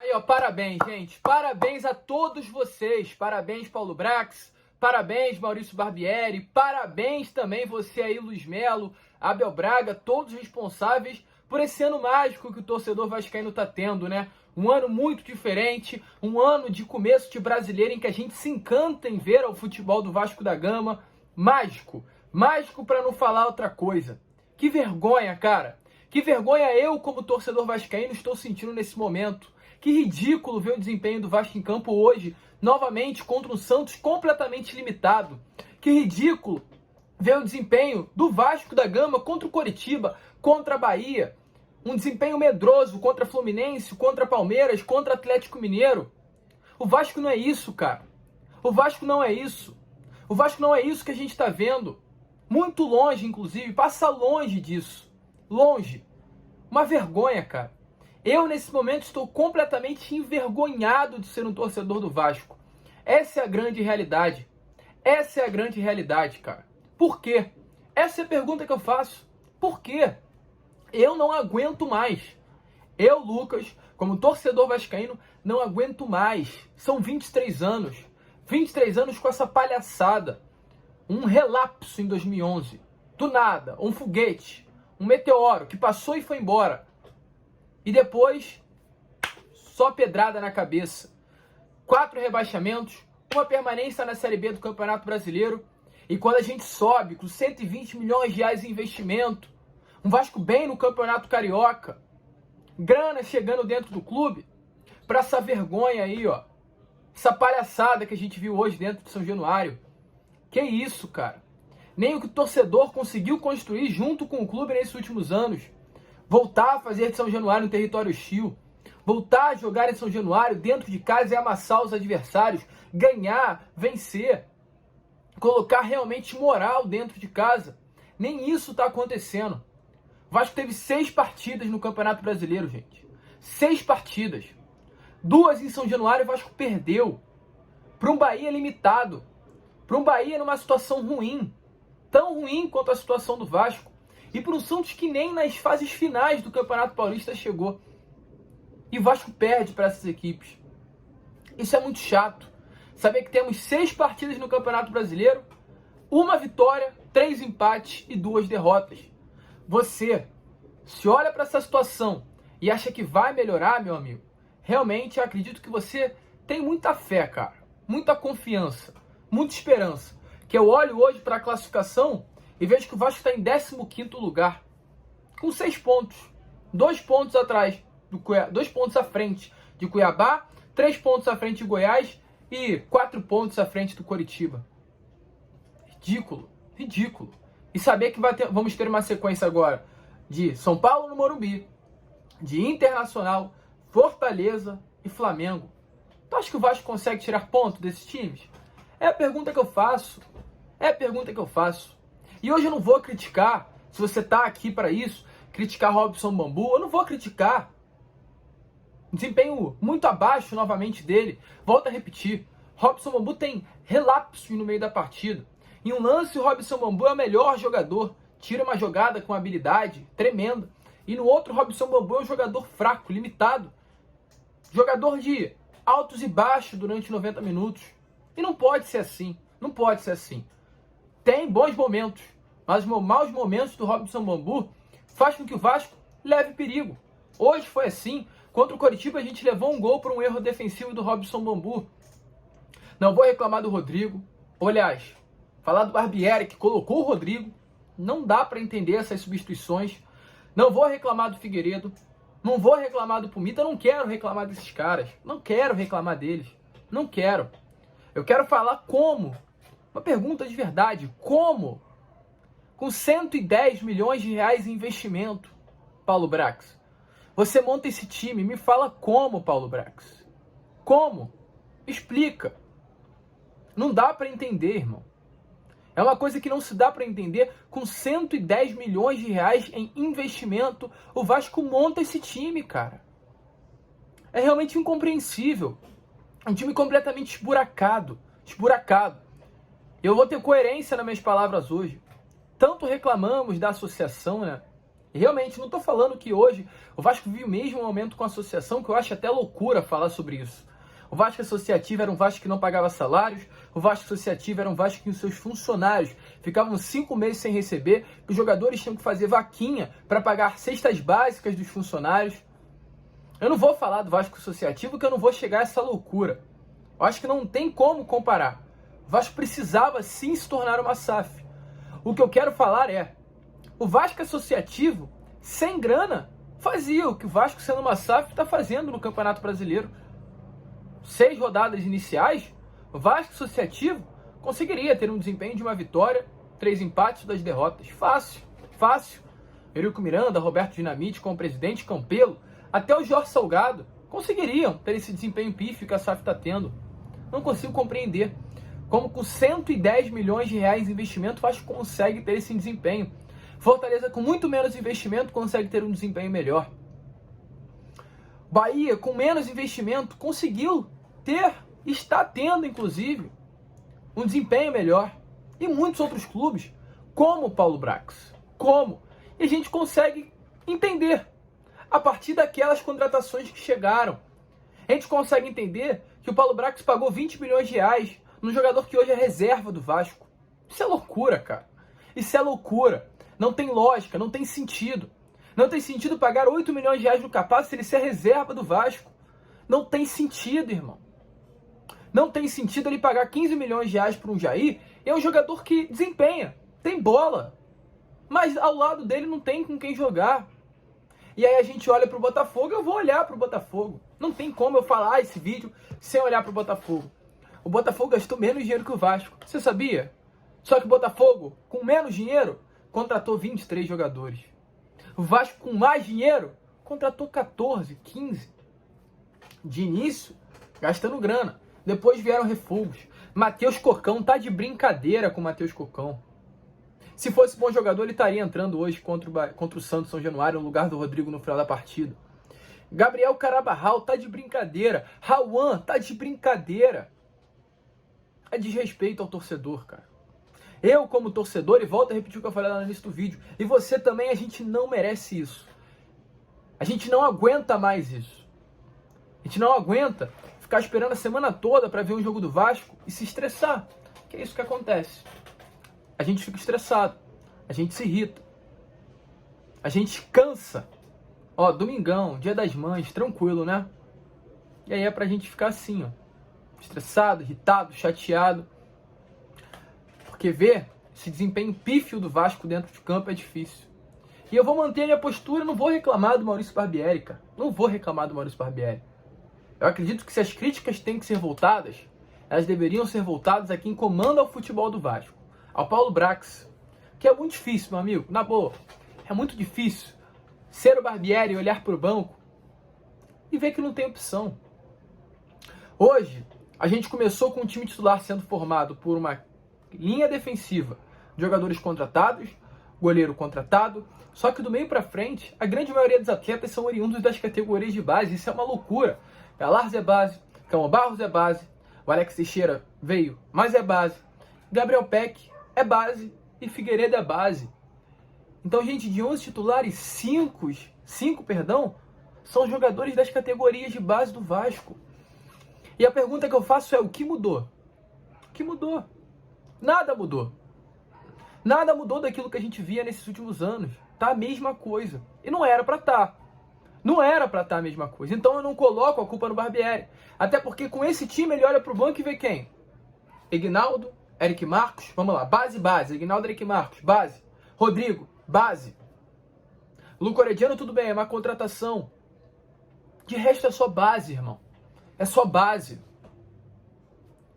Aí, ó, parabéns, gente. Parabéns a todos vocês. Parabéns, Paulo Brax. Parabéns, Maurício Barbieri. Parabéns também você aí, Luiz Melo, Abel Braga, todos responsáveis por esse ano mágico que o torcedor vascaíno tá tendo, né? Um ano muito diferente, um ano de começo de brasileiro em que a gente se encanta em ver o futebol do Vasco da Gama. Mágico. Mágico para não falar outra coisa. Que vergonha, cara. Que vergonha eu, como torcedor vascaíno, estou sentindo nesse momento. Que ridículo ver o desempenho do Vasco em campo hoje, novamente contra um Santos completamente limitado. Que ridículo ver o desempenho do Vasco da Gama contra o Coritiba, contra a Bahia. Um desempenho medroso contra Fluminense, contra Palmeiras, contra Atlético Mineiro. O Vasco não é isso, cara. O Vasco não é isso. O Vasco não é isso que a gente está vendo. Muito longe, inclusive, passa longe disso. Longe. Uma vergonha, cara. Eu, nesse momento, estou completamente envergonhado de ser um torcedor do Vasco. Essa é a grande realidade. Essa é a grande realidade, cara. Por quê? Essa é a pergunta que eu faço. Por quê? Eu não aguento mais. Eu, Lucas, como torcedor vascaíno, não aguento mais. São 23 anos. 23 anos com essa palhaçada. Um relapso em 2011. Do nada, um foguete, um meteoro que passou e foi embora. E depois, só pedrada na cabeça. 4 rebaixamentos, uma permanência na Série B do Campeonato Brasileiro. E quando a gente sobe com 120 milhões de reais em investimento, um Vasco bem no Campeonato Carioca, grana chegando dentro do clube, para essa vergonha aí, ó. Essa palhaçada que a gente viu hoje dentro de São Januário. Que isso, cara? Nem o que o torcedor conseguiu construir junto com o clube nesses últimos anos. Voltar a fazer de São Januário um território hostil. Voltar a jogar em São Januário dentro de casa e amassar os adversários. Ganhar, vencer. Colocar realmente moral dentro de casa. Nem isso está acontecendo. O Vasco teve 6 partidas no Campeonato Brasileiro, gente. 6 partidas. 2 em São Januário o Vasco perdeu. Para um Bahia limitado. Para um Bahia numa situação ruim. Tão ruim quanto a situação do Vasco. E para um Santos que nem nas fases finais do Campeonato Paulista chegou. E o Vasco perde para essas equipes. Isso é muito chato. Saber que temos 6 partidas no Campeonato Brasileiro, 1 vitória, 3 empates e 2 derrotas. Você, se olha para essa situação e acha que vai melhorar, meu amigo, realmente eu acredito que você tem muita fé, cara. Muita confiança, muita esperança. Que eu olho hoje para a classificação e vejo que o Vasco está em 15º lugar, com 6 pontos. 2 pontos atrás do 2 pontos à frente de Cuiabá, 3 pontos à frente de Goiás e 4 pontos à frente do Coritiba. Ridículo, ridículo. E saber que vamos ter uma sequência agora de São Paulo no Morumbi, de Internacional, Fortaleza e Flamengo. Tu acha que o Vasco consegue tirar ponto desses times? É a pergunta que eu faço. É a pergunta que eu faço. E hoje eu não vou criticar, se você tá aqui para isso, criticar Robson Bambu, eu não vou criticar. Desempenho muito abaixo novamente dele. Volto a repetir, Robson Bambu tem relapso no meio da partida. Em um lance, o Robson Bambu é o melhor jogador. Tira uma jogada com habilidade tremenda. E no outro, o Robson Bambu é um jogador fraco, limitado. Jogador de altos e baixos durante 90 minutos. E não pode ser assim. Não pode ser assim. Tem bons momentos. Mas os maus momentos do Robson Bambu faz com que o Vasco leve perigo. Hoje foi assim. Contra o Coritiba a gente levou um gol por um erro defensivo do Robson Bambu. Não vou reclamar do Rodrigo. Aliás, falar do Barbieri que colocou o Rodrigo. Não dá para entender essas substituições. Não vou reclamar do Figueiredo. Não vou reclamar do Pumita. Eu não quero reclamar desses caras. Não quero reclamar deles. Não quero. Eu quero falar como. Uma pergunta de verdade. Como? Com 110 milhões de reais em investimento, Paulo Brax, você monta esse time. Me fala como, Paulo Brax. Como? Explica. Não dá para entender, irmão. É uma coisa que não se dá para entender. Com 110 milhões de reais em investimento, o Vasco monta esse time, cara. É realmente incompreensível. Um time completamente esburacado. Esburacado. Eu vou ter coerência nas minhas palavras hoje. Tanto reclamamos da associação, né? E realmente, não estou falando que hoje o Vasco vive o mesmo momento com a associação, que eu acho até loucura falar sobre isso. O Vasco Associativo era um Vasco que não pagava salários, o Vasco Associativo era um Vasco que os seus funcionários ficavam 5 meses sem receber, que os jogadores tinham que fazer vaquinha para pagar cestas básicas dos funcionários. Eu não vou falar do Vasco Associativo, que eu não vou chegar a essa loucura. Eu acho que não tem como comparar. O Vasco precisava sim se tornar uma SAF. O que eu quero falar é, o Vasco Associativo, sem grana, fazia o que o Vasco, sendo uma SAF, está fazendo no Campeonato Brasileiro. 6 rodadas iniciais, o Vasco Associativo conseguiria ter um desempenho de uma vitória, 3 empates, 2 derrotas. Fácil, fácil. Eurico Miranda, Roberto Dinamite como presidente, Campelo, até o Jorge Salgado conseguiriam ter esse desempenho pífio que a SAF está tendo. Não consigo compreender como com 110 milhões de reais de investimento o Vasco consegue ter esse desempenho. Fortaleza com muito menos investimento consegue ter um desempenho melhor. Bahia com menos investimento conseguiu ter, está tendo inclusive, um desempenho melhor. E muitos outros clubes, como o Paulo Brax. Como? E a gente consegue entender a partir daquelas contratações que chegaram. A gente consegue entender que o Paulo Brax pagou 20 milhões de reais num jogador que hoje é reserva do Vasco. Isso é loucura, cara. Isso é loucura. Não tem lógica, não tem sentido. Não tem sentido pagar 8 milhões de reais no Capaz se ele ser reserva do Vasco. Não tem sentido, irmão. Não tem sentido ele pagar 15 milhões de reais para um Jair. É um jogador que desempenha, tem bola. Mas ao lado dele não tem com quem jogar. E aí a gente olha para o Botafogo, eu vou olhar para o Botafogo. Não tem como eu falar esse vídeo sem olhar para o Botafogo. O Botafogo gastou menos dinheiro que o Vasco. Você sabia? Só que o Botafogo, com menos dinheiro, contratou 23 jogadores. O Vasco, com mais dinheiro, contratou 14, 15. De início, gastando grana. Depois vieram refugos. Matheus Cocão, tá de brincadeira com o Matheus Cocão. Se fosse bom jogador, ele estaria entrando hoje contra o Santos São Januário, no lugar do Rodrigo no final da partida. Gabriel Carabarral, tá de brincadeira. Rauan, tá de brincadeira. É desrespeito ao torcedor, cara. Eu, como torcedor, e volto a repetir o que eu falei lá no início do vídeo, e você também, a gente não merece isso. A gente não aguenta mais isso. A gente não aguenta ficar esperando a semana toda para ver um jogo do Vasco e se estressar. Que é isso que acontece. A gente fica estressado. A gente se irrita. A gente cansa. Ó, domingão, dia das mães, tranquilo, né? E aí é pra gente ficar assim, ó. Estressado, irritado, chateado. Porque ver esse desempenho pífio do Vasco dentro de campo é difícil. E eu vou manter a minha postura, não vou reclamar do Maurício Barbieri, cara. Não vou reclamar do Maurício Barbieri. Eu acredito que se as críticas têm que ser voltadas, elas deveriam ser voltadas a quem comanda o futebol do Vasco. Ao Paulo Brax. Que é muito difícil, meu amigo. Na boa. É muito difícil ser o Barbieri e olhar para o banco e ver que não tem opção. Hoje, a gente começou com o time titular sendo formado por uma linha defensiva, jogadores contratados, goleiro contratado, só que do meio para frente, a grande maioria dos atletas são oriundos das categorias de base. Isso é uma loucura. Galarza é base, Cão Barros é base, o Alex Teixeira veio, mas é base, Gabriel Peck é base e Figueiredo é base. Então, gente, de 11 titulares, 5 são jogadores das categorias de base do Vasco. E a pergunta que eu faço é, o que mudou? O que mudou? Nada mudou. Nada mudou daquilo que a gente via nesses últimos anos. Tá a mesma coisa. E não era pra estar. Não era pra estar a mesma coisa. Então eu não coloco a culpa no Barbieri. Até porque com esse time ele olha pro banco e vê quem? Ignaldo, Eric Marcos, vamos lá, base. Ignaldo, Eric Marcos, base. Rodrigo, base. Luco Orediano, tudo bem, é uma contratação. De resto é só base, irmão. É só base.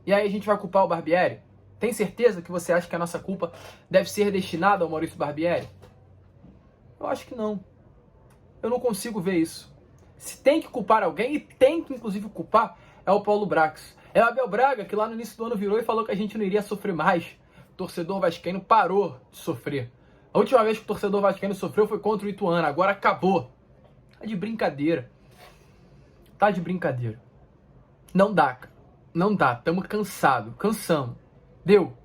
E aí a gente vai culpar o Barbieri? Tem certeza que você acha que a nossa culpa deve ser destinada ao Maurício Barbieri? Eu acho que não. Eu não consigo ver isso. Se tem que culpar alguém, e tem que inclusive culpar, é o Paulo Brax. É o Abel Braga, que lá no início do ano virou e falou que a gente não iria sofrer mais. O torcedor vascaíno parou de sofrer. A última vez que o torcedor vascaíno sofreu foi contra o Ituano, agora acabou. Tá de brincadeira. Tá de brincadeira. Não dá, cara. Não dá. Tamo cansado. Cansamos. Deu.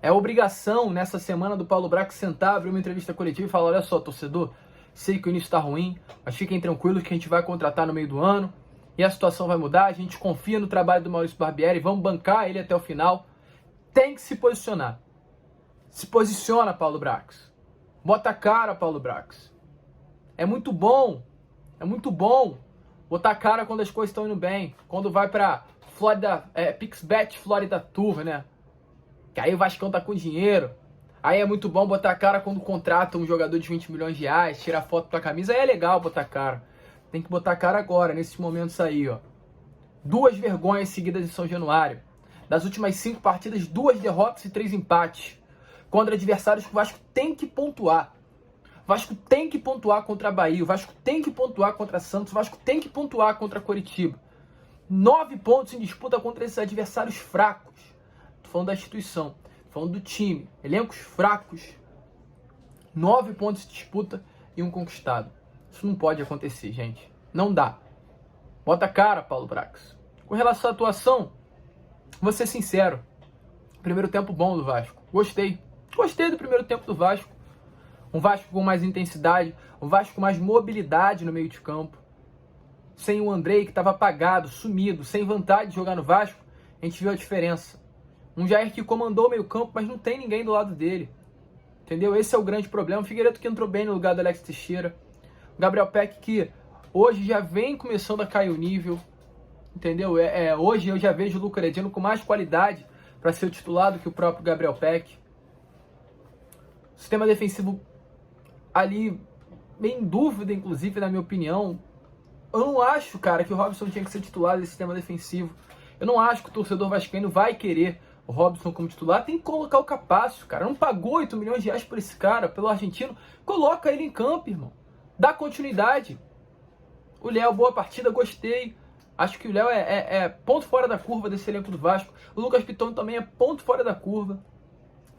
É obrigação nessa semana do Paulo Brax sentar, abrir uma entrevista coletiva e falar: olha só, torcedor, sei que o início está ruim, mas fiquem tranquilos que a gente vai contratar no meio do ano e a situação vai mudar. A gente confia no trabalho do Maurício Barbieri, vamos bancar ele até o final. Tem que se posicionar. Se posiciona, Paulo Brax. Bota a cara, Paulo Brax. É muito bom botar a cara quando as coisas estão indo bem. Quando vai pra Florida, PixBet Florida Tour, né? Que aí o Vascão tá com dinheiro. Aí é muito bom botar a cara quando contrata um jogador de 20 milhões de reais, tira foto com a camisa. Aí é legal botar a cara. Tem que botar a cara agora, nesses momentos aí, ó. 2 vergonhas seguidas em São Januário. Das últimas 5 partidas, 2 derrotas e 3 empates. Contra adversários que o Vasco tem que pontuar. O Vasco tem que pontuar contra a Bahia. O Vasco tem que pontuar contra Santos. O Vasco tem que pontuar contra Coritiba. 9 pontos em disputa contra esses adversários fracos. Tô falando da instituição. Tô falando do time. Elencos fracos. 9 pontos de disputa e 1 conquistado. Isso não pode acontecer, gente. Não dá. Bota a cara, Paulo Brax. Com relação à atuação, vou ser sincero. Primeiro tempo bom do Vasco. Gostei do primeiro tempo do Vasco. Um Vasco com mais intensidade, um Vasco com mais mobilidade no meio de campo. Sem o Andrei, que estava apagado, sumido, sem vontade de jogar no Vasco, a gente viu a diferença. Um Jair que comandou o meio campo, mas não tem ninguém do lado dele. Entendeu? Esse é o grande problema. O Figueiredo que entrou bem no lugar do Alex Teixeira. O Gabriel Peck que hoje já vem começando a cair o nível. Entendeu? Hoje eu já vejo o Luca Herediano com mais qualidade para ser o titular do que o próprio Gabriel Peck. Sistema defensivo ali, bem em dúvida, inclusive, na minha opinião. Eu não acho, cara, que o Robson tinha que ser titular desse sistema defensivo. Eu não acho que o torcedor vascaíno vai querer o Robson como titular. Tem que colocar o Capácio, cara. Não pagou 8 milhões de reais por esse cara, pelo argentino. Coloca ele em campo, irmão. Dá continuidade. O Léo, boa partida, gostei. Acho que o Léo é ponto fora da curva desse elenco do Vasco. O Lucas Piton também é ponto fora da curva.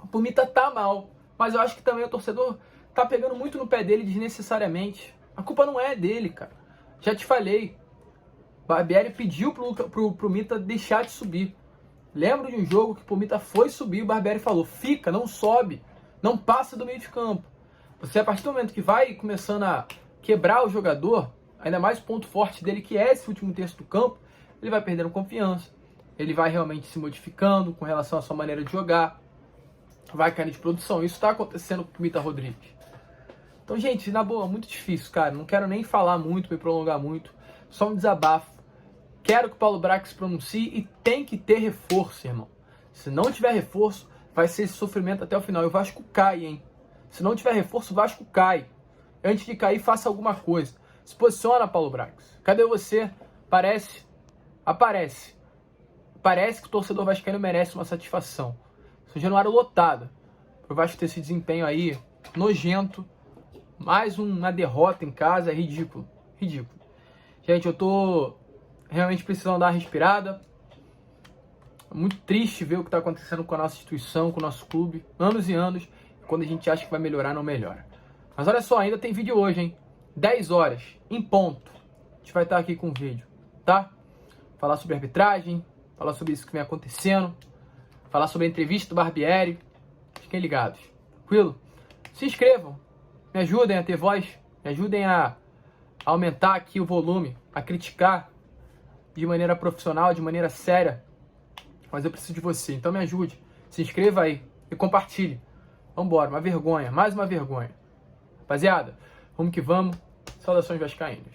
O Pumita tá mal. Mas eu acho que também o torcedor tá pegando muito no pé dele desnecessariamente. A culpa não é dele, cara. Já te falei. Barbieri pediu pro Mita deixar de subir. Lembro de um jogo que o Mita foi subir e o Barbieri falou: fica, não sobe, não passa do meio de campo. Você, a partir do momento que vai começando a quebrar o jogador, ainda mais o ponto forte dele, que é esse último terço do campo, ele vai perdendo confiança. Ele vai realmente se modificando com relação à sua maneira de jogar. Vai caindo de produção. Isso está acontecendo com o Mita Rodrigues. Então, gente, na boa, muito difícil, cara. Não quero nem falar muito, me prolongar muito. Só um desabafo. Quero que o Paulo Brax se pronuncie e tem que ter reforço, irmão. Se não tiver reforço, vai ser esse sofrimento até o final. E o Vasco cai, hein? Se não tiver reforço, o Vasco cai. Antes de cair, faça alguma coisa. Se posiciona, Paulo Brax. Cadê você? Aparece que o torcedor vascaíno merece uma satisfação. São Januário lotado. Pro Vasco ter esse desempenho aí nojento. Mais uma derrota em casa, é ridículo. Ridículo. Gente, eu tô realmente precisando dar uma respirada. É muito triste ver o que tá acontecendo com a nossa instituição, com o nosso clube. Anos e anos. Quando a gente acha que vai melhorar, não melhora. Mas olha só, ainda tem vídeo hoje, hein? 10 horas, em ponto. A gente vai estar aqui com o vídeo, tá? Falar sobre arbitragem, falar sobre isso que vem acontecendo, falar sobre a entrevista do Barbieri. Fiquem ligados. Tranquilo? Se inscrevam. Me ajudem a ter voz. Me ajudem a aumentar aqui o volume. A criticar de maneira profissional, de maneira séria. Mas eu preciso de você. Então me ajude. Se inscreva aí. E compartilhe. Vambora. Uma vergonha. Mais uma vergonha. Rapaziada, vamos que vamos. Saudações vascaínas.